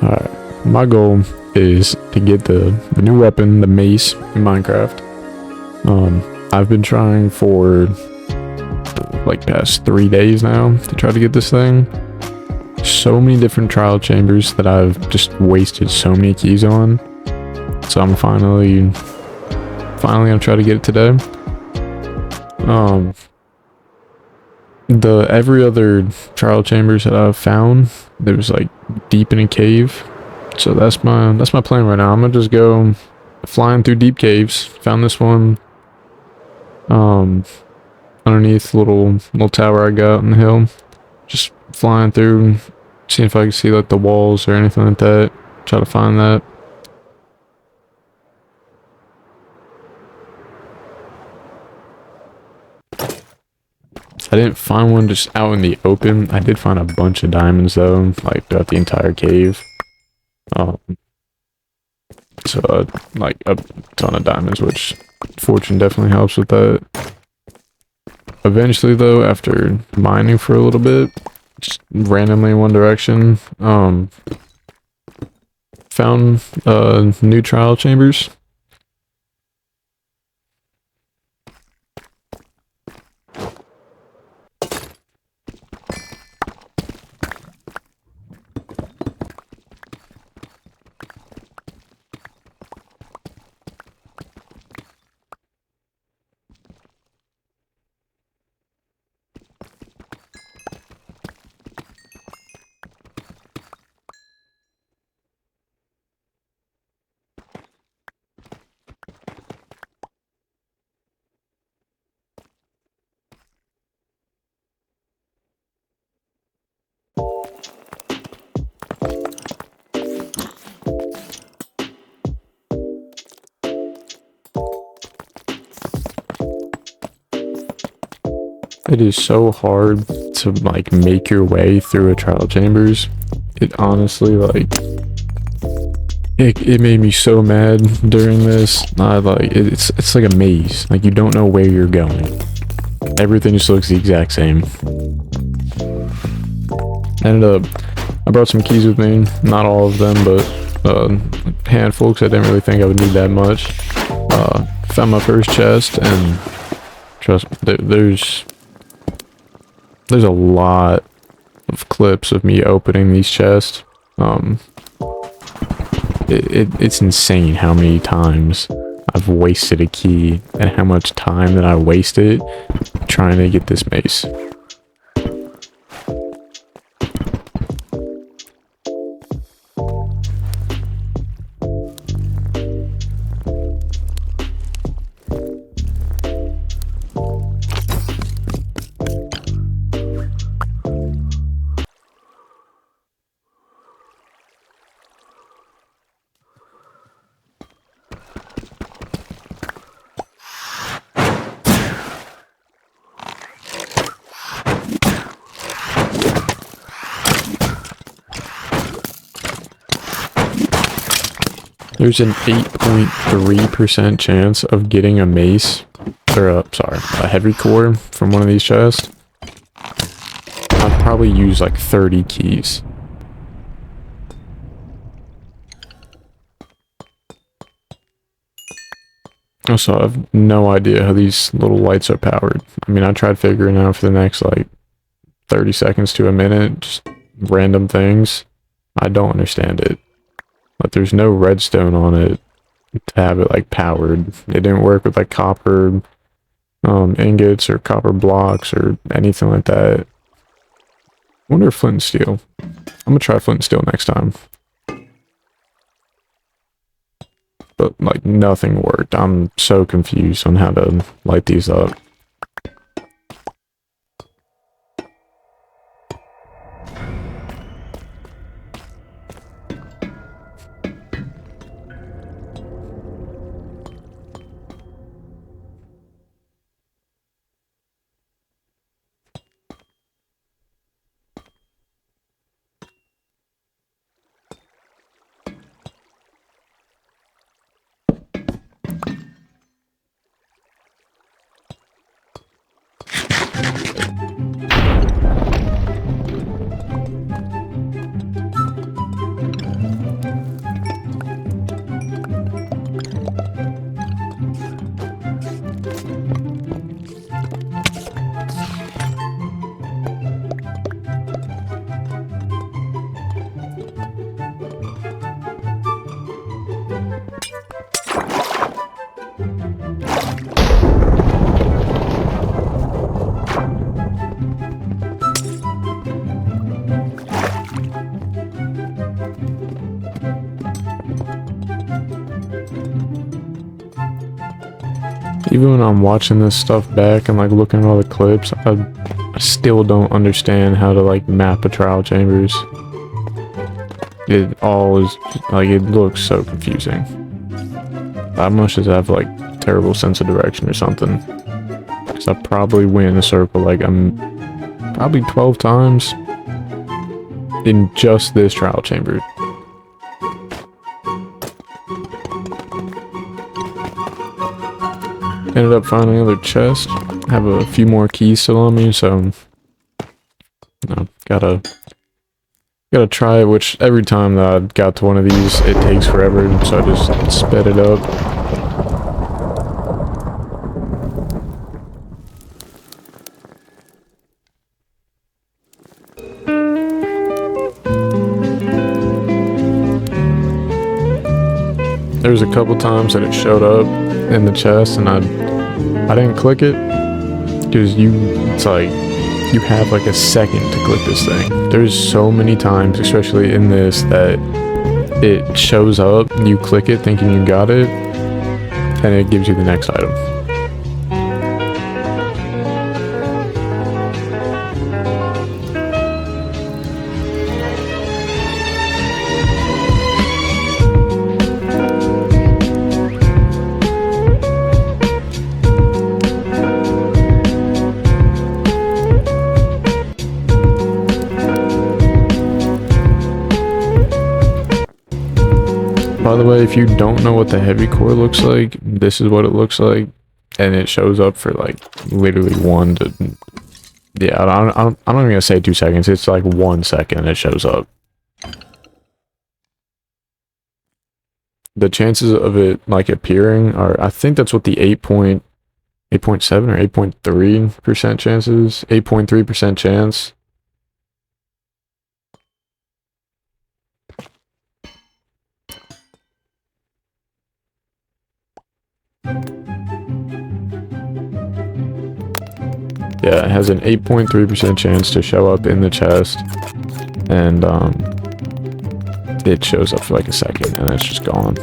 Alright, my goal is to get the new weapon, the Mace, in Minecraft. I've been trying for like past 3 days now to try to get this thing. So many different trial chambers that I've just wasted so many keys on. So I'm finally gonna try to get it today. The every other trial chambers that I've found, there was like deep in a cave. So that's my plan right now. I'm gonna just go flying through deep caves. Found this one underneath the little tower I got on the hill. Just flying through, seeing if I can see like the walls or anything like that. Try to find that. I didn't find one just out in the open. I did find a bunch of diamonds though, like throughout the entire cave. So like a ton of diamonds, which fortune definitely helps with that. Eventually though, after mining for a little bit, just randomly in one direction, found new trial chambers. It is so hard to like make your way through a trial chambers. It honestly like it made me so mad during this. It's like a maze. Like you don't know where you're going. Everything just looks the exact same. I brought some keys with me. Not all of them, but a handful because I didn't really think I would need that much. Found my first chest and trust me, there's a lot of clips of me opening these chests. It's insane how many times I've wasted a key and how much time that I wasted trying to get this mace. There's an 8.3% chance of getting a mace, or a heavy core from one of these chests. I've probably used like 30 keys. Also, I have no idea how these little lights are powered. I mean, I tried figuring out for the next like 30 seconds to a minute, just random things. I don't understand it. But there's no redstone on it to have it like powered. It didn't work with like copper ingots or copper blocks or anything like that. I wonder if flint and steel. I'm gonna try flint and steel next time. But like nothing worked. I'm so confused on how to light these up. even when I'm watching this stuff back and like looking at all the clips, I still don't understand how to like map a trial chambers. It all is like, it looks so confusing. I must just have like terrible sense of direction or something. Because I probably went in a circle like I'm probably 12 times in just this trial chamber. Ended up finding another chest. Have a few more keys still on me, so gotta try it, which every time that I got to one of these, it takes forever, so I just sped it up. There was a couple times that it showed up in the chest and I didn't click it, because it's like you have like a second to click this thing. There's so many times, especially in this, that it shows up, you click it thinking you got it, and it gives you the next item. By the way, if you don't know what the heavy core looks like, this is what it looks like, and it shows up for like literally yeah, I'm not even gonna say 2 seconds. It's like 1 second it shows up. The chances of it like appearing are, I think that's what the 8.7 or 8.3% chances, 8.3% chance. Yeah, it has an 8.3% chance to show up in the chest, and it shows up for like a second and it's just gone.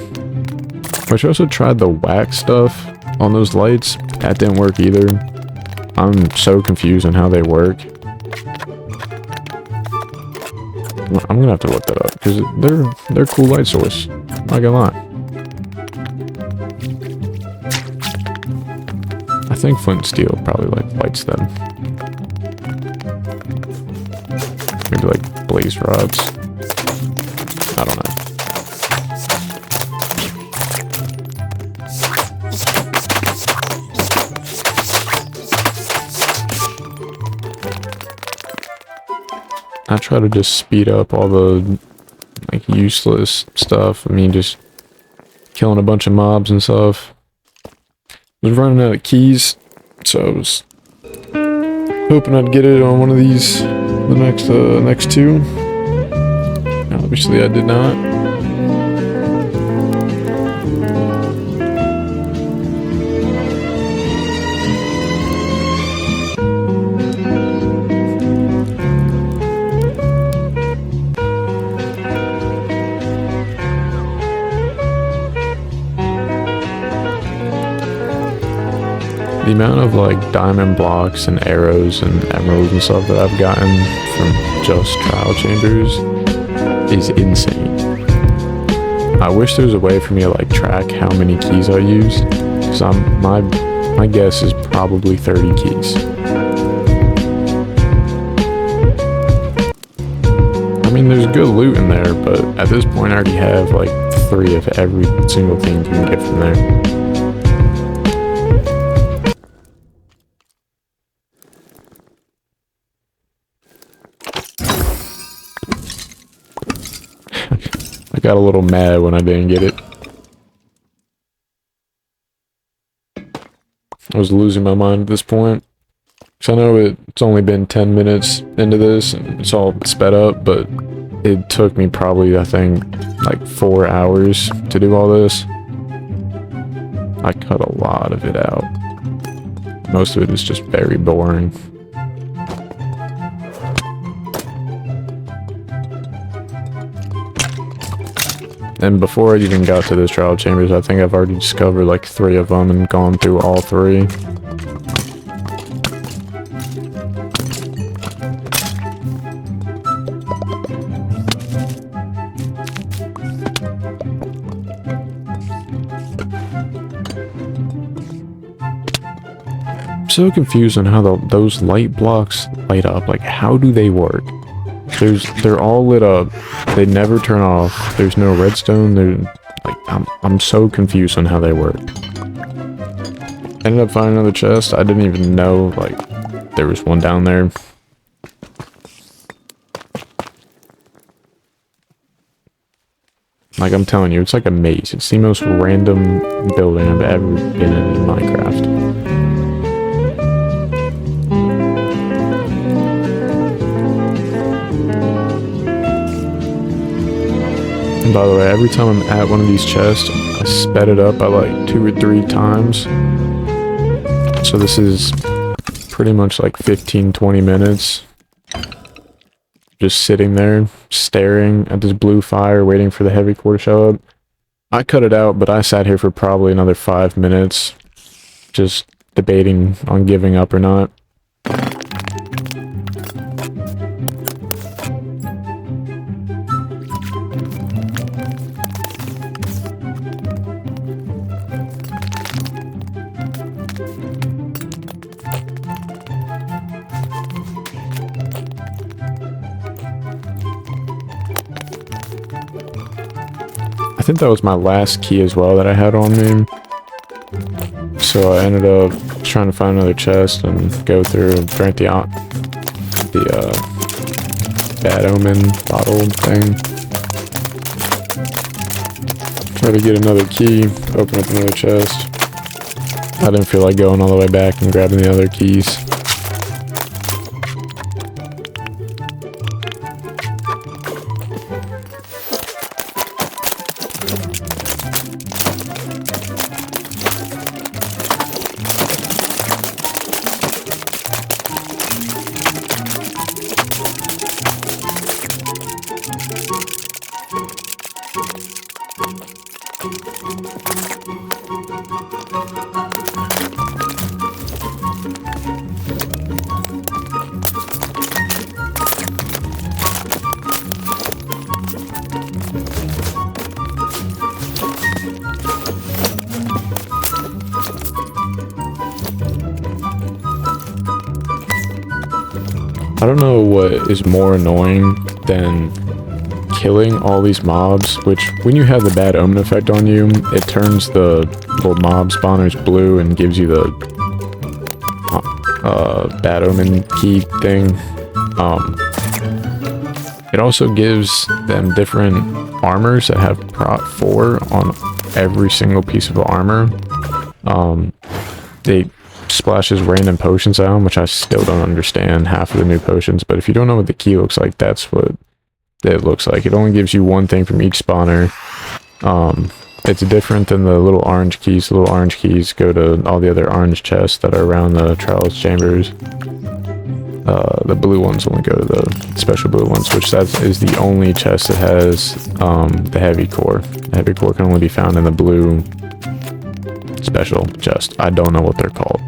Which I also tried the wax stuff on those lights. That didn't work either. I'm so confused on how they work. I'm gonna have to look that up because they're a cool light source. Not gonna lie. I think flint and steel probably like lights them. Maybe like blaze rods. I don't know. I try to just speed up all the like useless stuff. I mean, just killing a bunch of mobs and stuff. I was running out of keys, so I was hoping I'd get it on one of these, the next two. Obviously, I did not. The amount of like diamond blocks and arrows and emeralds and stuff that I've gotten from just trial chambers is insane. I wish there was a way for me to like track how many keys I used, because my guess is probably 30 keys. I mean, there's good loot in there, but at this point I already have like 3 of every single thing you can get from there. I got a little mad when I didn't get it. I was losing my mind at this point. So I know it's only been 10 minutes into this and it's all sped up, but it took me probably, I think, like 4 hours to do all this. I cut a lot of it out. Most of it is just very boring. And before I even got to this trial chambers, I think I've already discovered like 3 of them and gone through all 3. So confused on how those light blocks light up. Like, how do they work? They're all lit up. They never turn off. There's no redstone. I'm so confused on how they work. Ended up finding another chest. I didn't even know like there was one down there. Like, I'm telling you, it's like a maze. It's the most random building I've ever been in Minecraft. And by the way, every time I'm at one of these chests, I sped it up by like 2 or 3 times. So this is pretty much like 15-20 minutes. Just sitting there, staring at this blue fire, waiting for the heavy core to show up. I cut it out, but I sat here for probably another 5 minutes, just debating on giving up or not. I think that was my last key as well that I had on me. So I ended up trying to find another chest and go through and drink the bad omen bottle thing. Try to get another key, open up another chest. I didn't feel like going all the way back and grabbing the other keys. I don't know what is more annoying than killing all these mobs, which when you have the bad omen effect on you, it turns the little mob spawners blue and gives you the bad omen key thing. It also gives them different armors that have prot 4 on every single piece of armor. They splashes random potions out, which I still don't understand half of the new potions, but if you don't know what the key looks like, that's what it looks like. It only gives you one thing from each spawner. It's different than the little orange keys. The little orange keys go to all the other orange chests that are around the trials chambers. The blue ones only go to the special blue ones, which that is the only chest that has the heavy core. The heavy core can only be found in the blue special chest. I don't know what they're called.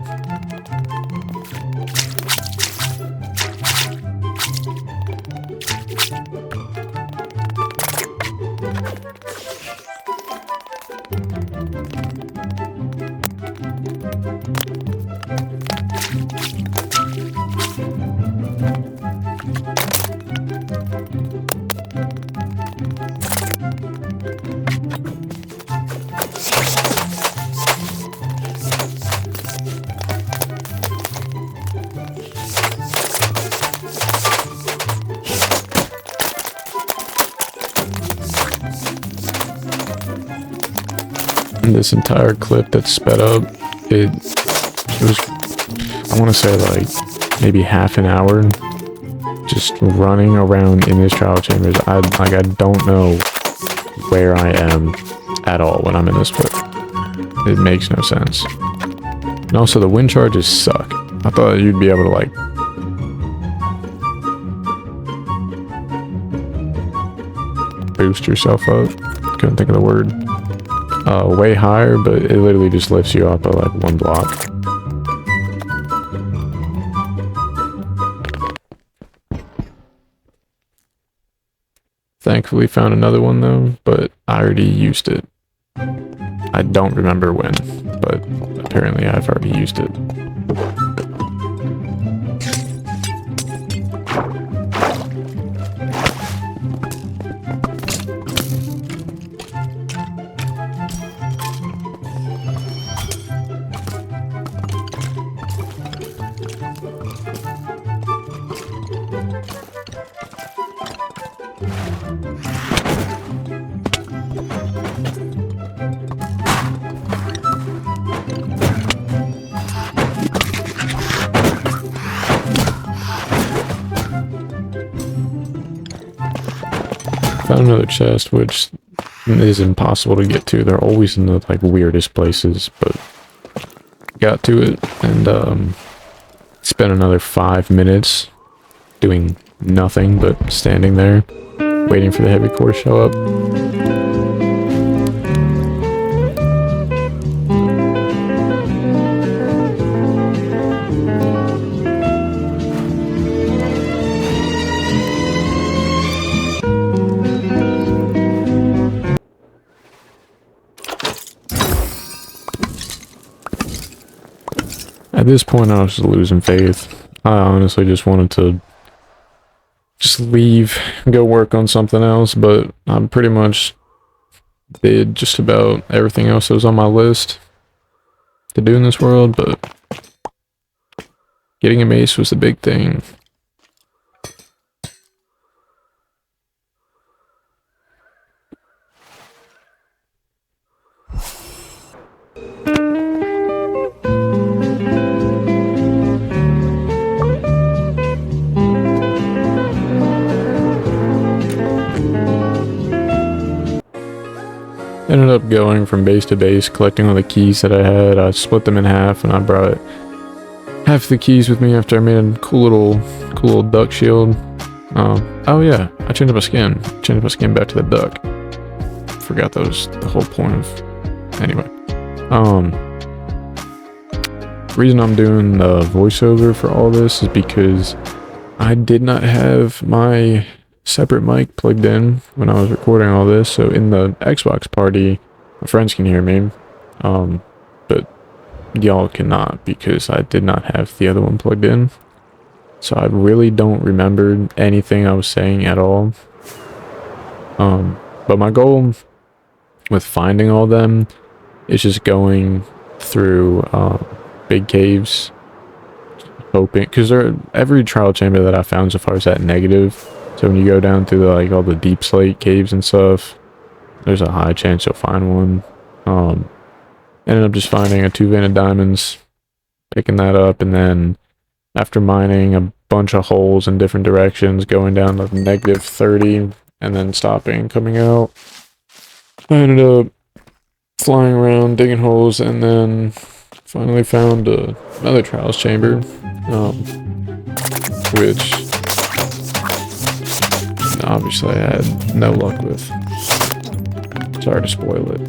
This entire clip that's sped up, it was, I want to say like maybe half an hour just running around in this trial chambers. I don't know where I am at all when I'm in this clip. It makes no sense. And also the wind charges suck. I thought you'd be able to like boost yourself up. couldn't think of the word. Way higher, but it literally just lifts you up by like 1 block. Thankfully found another one though, but I already used it. I don't remember when, but apparently I've already used it. Found another chest, which is impossible to get to. They're always in the like weirdest places, but got to it and spent another 5 minutes doing nothing but standing there, waiting for the heavy core to show up. At this point, I was just losing faith. I honestly just wanted to just leave and go work on something else, but I pretty much did just about everything else that was on my list to do in this world, but getting a mace was the big thing. Ended up going from base to base, collecting all the keys that I had. I split them in half, and I brought half the keys with me after I made a cool little duck shield. Oh yeah, I changed up my skin. Changed up my skin back to the duck. Forgot that was the whole point of. Anyway, reason I'm doing the voiceover for all this is because I did not have my separate mic plugged in when I was recording all this, so in the Xbox party my friends can hear me, but y'all cannot because I did not have the other one plugged in, so I really don't remember anything I was saying at all. But my goal with finding all them is just going through big caves, hoping, because every trial chamber that I found so far is at negative. So when you go down through like all the deep slate caves and stuff, there's a high chance you'll find one. Ended up just finding a 2 vein of diamonds, picking that up, and then after mining a bunch of holes in different directions, going down to negative 30, and then stopping and coming out, I ended up flying around, digging holes, and then finally found another trials chamber, which obviously I had no luck with. Sorry to spoil it.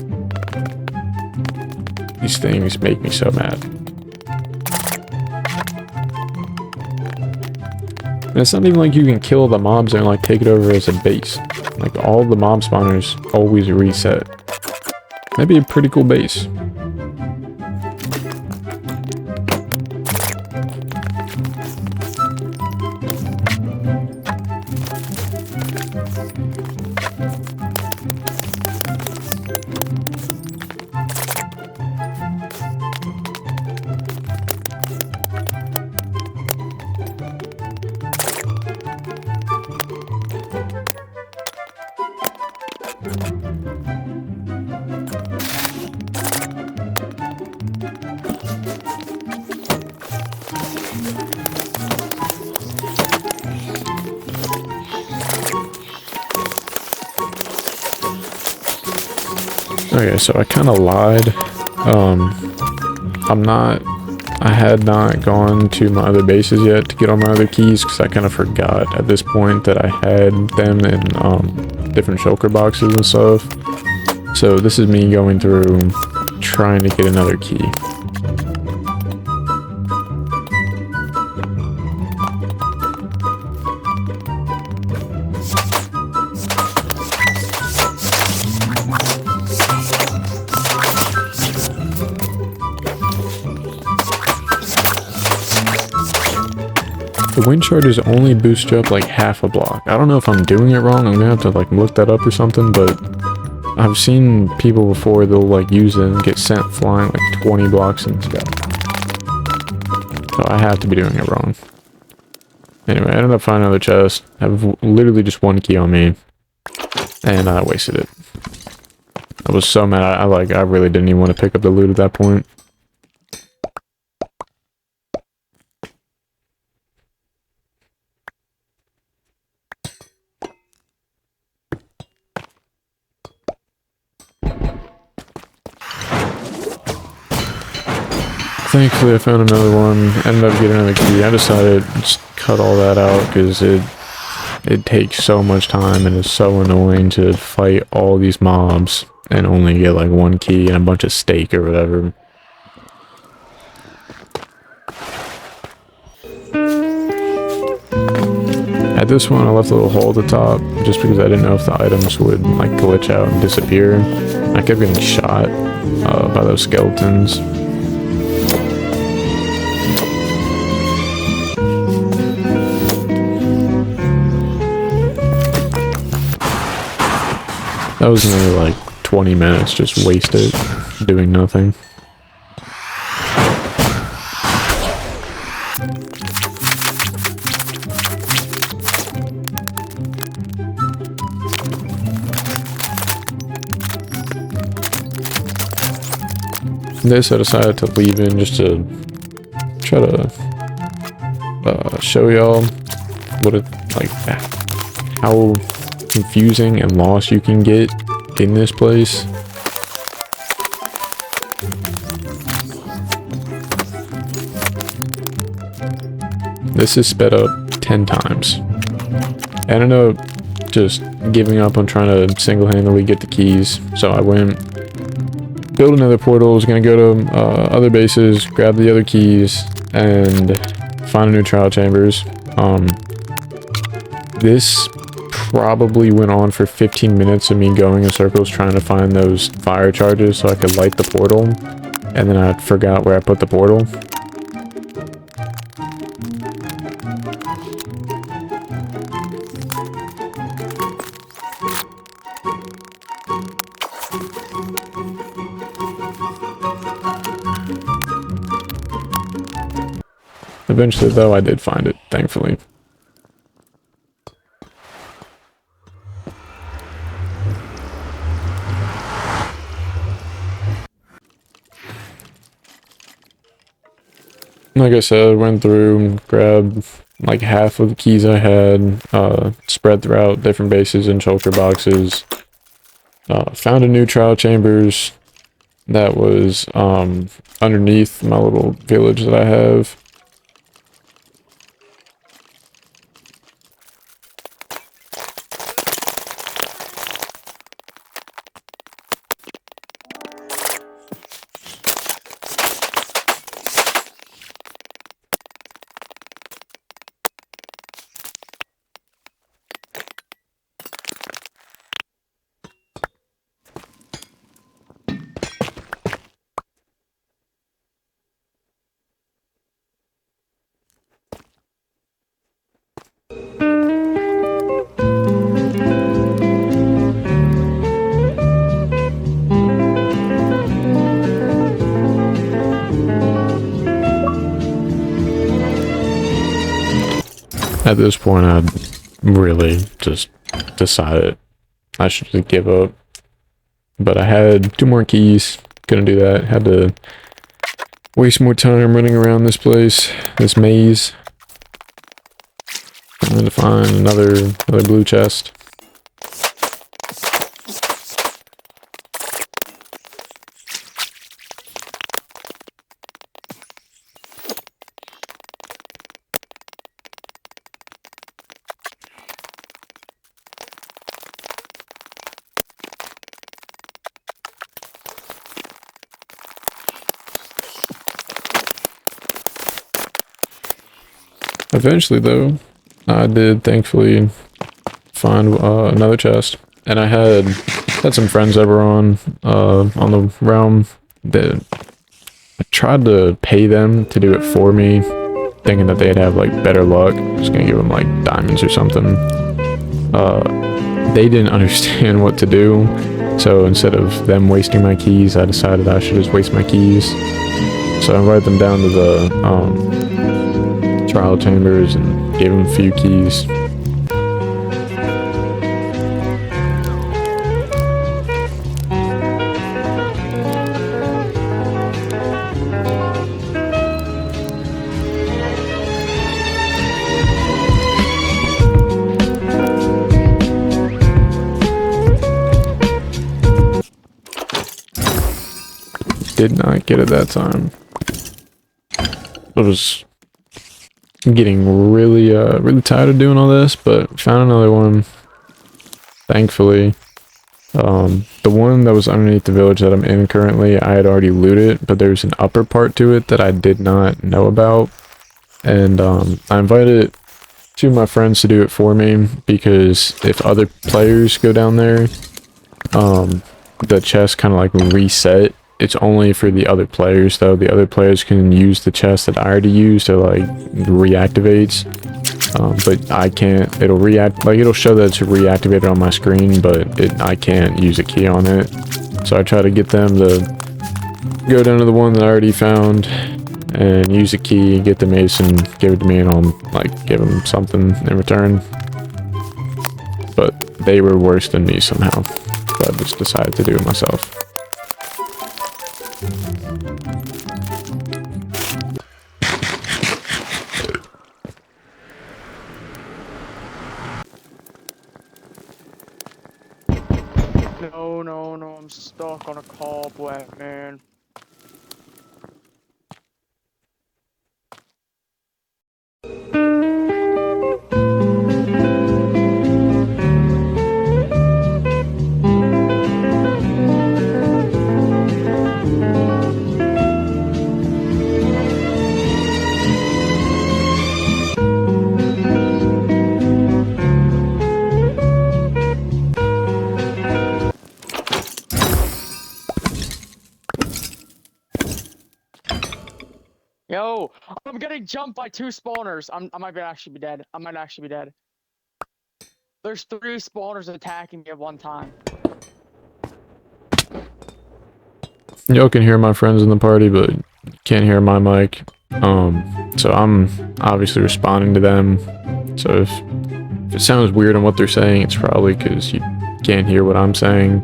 These things make me so mad. And it's not even like you can kill the mobs and like take it over as a base. Like all the mob spawners always reset. That'd be a pretty cool base. Okay, so I kind of lied. I had not gone to my other bases yet to get all my other keys because I kind of forgot at this point that I had them in different shulker boxes and stuff. So this is me going through trying to get another key. The wind charges only boost you up like half a block. I don't know if I'm doing it wrong. I'm gonna have to like look that up or something, but I've seen people before, they'll like use it and get sent flying like 20 blocks in the sky. So I have to be doing it wrong. Anyway, I ended up finding another chest. I have literally just one key on me. And I wasted it. I was so mad. I really didn't even want to pick up the loot at that point. Thankfully, I found another one. Ended up getting another key. I decided to just cut all that out because it takes so much time and it's so annoying to fight all these mobs and only get like one key and a bunch of steak or whatever. At this one, I left a little hole at the top just because I didn't know if the items would like glitch out and disappear. I kept getting shot by those skeletons. That was another like 20 minutes just wasted doing nothing. This I decided to leave in just to try to show y'all what it like, how confusing and lost you can get in this place. This is sped up 10 times. I ended up just giving up on trying to single-handedly get the keys, so I went, built another portal, was gonna go to other bases, grab the other keys, and find a new trial chambers. This probably went on for 15 minutes of me going in circles trying to find those fire charges so I could light the portal, and then I forgot where I put the portal. Eventually, though, I did find it, thankfully. Like I said, I went through, grabbed like half of the keys I had, spread throughout different bases and shulker boxes. Found a new trial chambers that was underneath my little village that I have. At this point, I really just decided I should just give up. But I had 2 more keys, couldn't do that, had to waste more time running around this place, this maze, trying to find another blue chest. Eventually, though, I did thankfully find another chest, and I had some friends over on the realm that I tried to pay them to do it for me, thinking that they'd have like better luck. I was gonna give them like diamonds or something. They didn't understand what to do, so instead of them wasting my keys, I decided I should just waste my keys. So I invited them down to the trial chambers and gave them a few keys. Did not get it that time. I was getting really tired of doing all this, but found another one. Thankfully. The one that was underneath the village that I'm in currently, I had already looted, but there's an upper part to it that I did not know about. And I invited two of my friends to do it for me, because if other players go down there, the chest kind of like reset. It's only for the other players, though. The other players can use the chest that I already used to like reactivates, but I can't. It'll it'll show that it's reactivated on my screen, but I can't use a key on it. So I try to get them to go down to the one that I already found and use a key, get the mace, and give it to me, and I'll like give them something in return. But they were worse than me somehow, so I just decided to do it myself. No, I'm stuck on a cobweb, man. Yo, I'm getting jumped by 2 spawners. I might actually be dead. I might actually be dead. There's 3 spawners attacking me at one time. Y'all can hear my friends in the party, but can't hear my mic. So I'm obviously responding to them. So if it sounds weird on what they're saying, it's probably because you can't hear what I'm saying.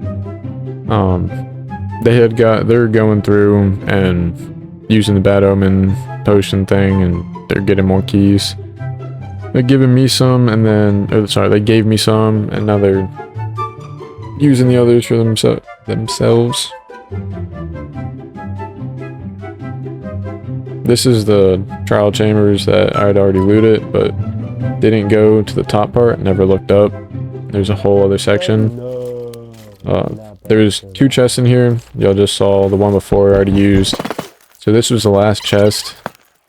They're going through and using the bad omen potion thing, and they're getting more keys. They're giving me some, and then they gave me some, and now they're using the others for themselves. This is the trial chambers that I'd already looted, but didn't go to the top part, never looked up. There's a whole other section. There's 2 chests in here. Y'all just saw the one before I already used. So this was the last chest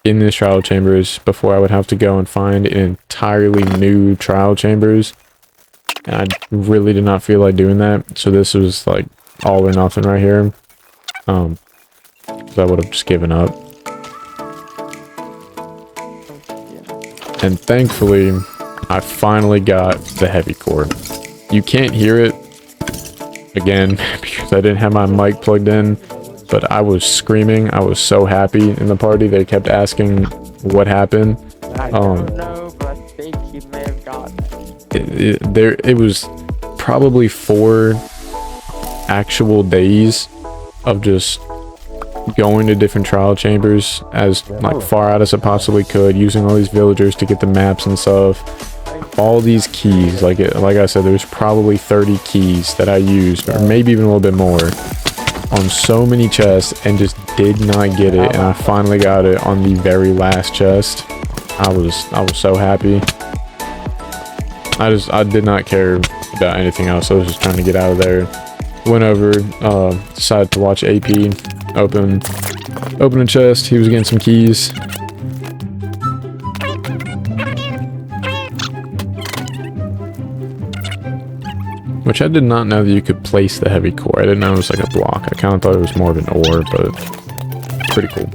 in this trial chambers before I would have to go and find an entirely new trial chambers. And I really did not feel like doing that. So this was like all or nothing right here. So I would have just given up. And thankfully, I finally got the heavy core. You can't hear it, again, because I didn't have my mic plugged in. But I was screaming. I was so happy in the party. They kept asking what happened. I don't know, but I think he may have gotten it. It was probably 4 actual days of just going to different trial chambers as like far out as I possibly could, using all these villagers to get the maps and stuff. All these keys, like I said, there's probably 30 keys that I used, or maybe even a little bit more, on so many chests, and just did not get it. And I finally got it on the very last chest. I was so happy. I did not care about anything else. I was just trying to get out of there. Went over, decided to watch AP open a chest. He was getting some keys. which I did not know that you could place the heavy core. I didn't know it was like a block. I kind of thought it was more of an ore, but pretty cool.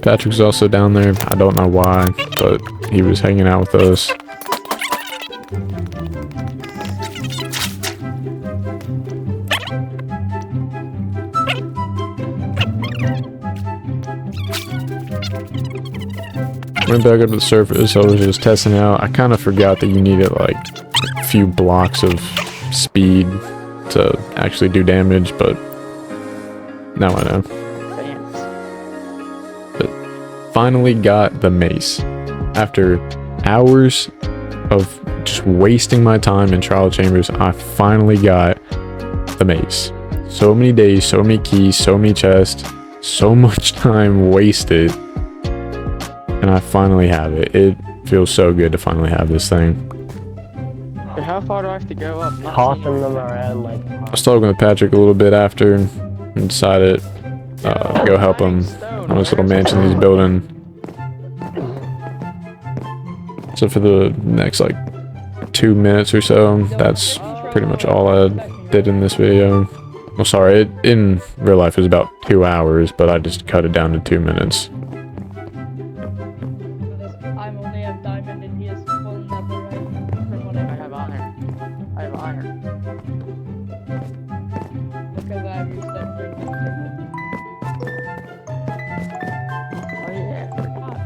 Patrick's also down there. I don't know why, but he was hanging out with us. Went back up to the surface. I was just testing it out. I kind of forgot that you needed like a few blocks of speed to actually do damage, but now I know. But finally got the mace. After hours of just wasting my time in trial chambers, I finally got the mace. So many days, so many keys, so many chests, so much time wasted. And I finally have it. It feels so good to finally have this thing. How far do I have to go up? Tossing them around like. I was talking with Patrick a little bit after and decided go help him on his little mansion he's building. So for the next like 2 minutes or so, that's pretty much all I did in this video. Well, sorry, in real life it was about 2 hours, but I just cut it down to 2 minutes. I'm only have diamond and he has full netherite from what I have iron. I have iron. because I have reset. Oh yeah, I forgot.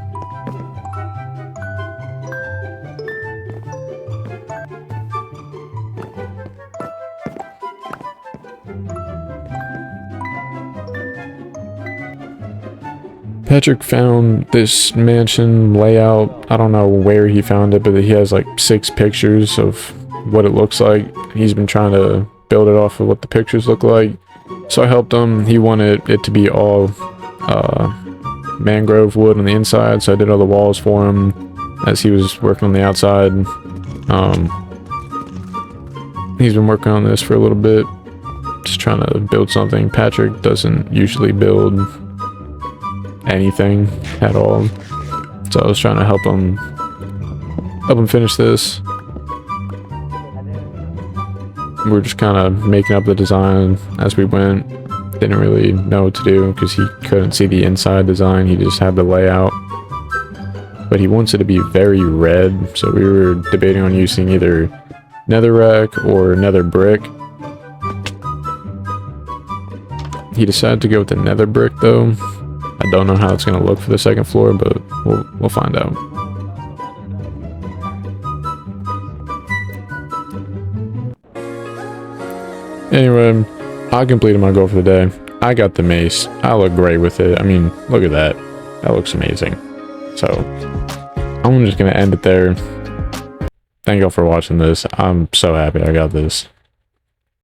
Patrick found this mansion layout. I don't know where he found it, but he has like 6 pictures of what it looks like. He's been trying to build it off of what the pictures look like. So I helped him. He wanted it to be all mangrove wood on the inside, so I did all the walls for him as he was working on the outside. He's been working on this for a little bit, just trying to build something. Patrick doesn't usually build anything at all, so I was trying to help him finish this. We were just kind of making up the design as we went. Didn't really know what to do because he couldn't see the inside design. He just had the layout, but he wants it to be very red, so we were debating on using either netherrack or nether brick. He decided to go with the nether brick though. I don't know how it's going to look for the second floor, but we'll find out. Anyway, I completed my goal for the day. I got the mace. I look great with it. I mean, look at that. That looks amazing. So, I'm just going to end it there. Thank y'all for watching this. I'm so happy I got this.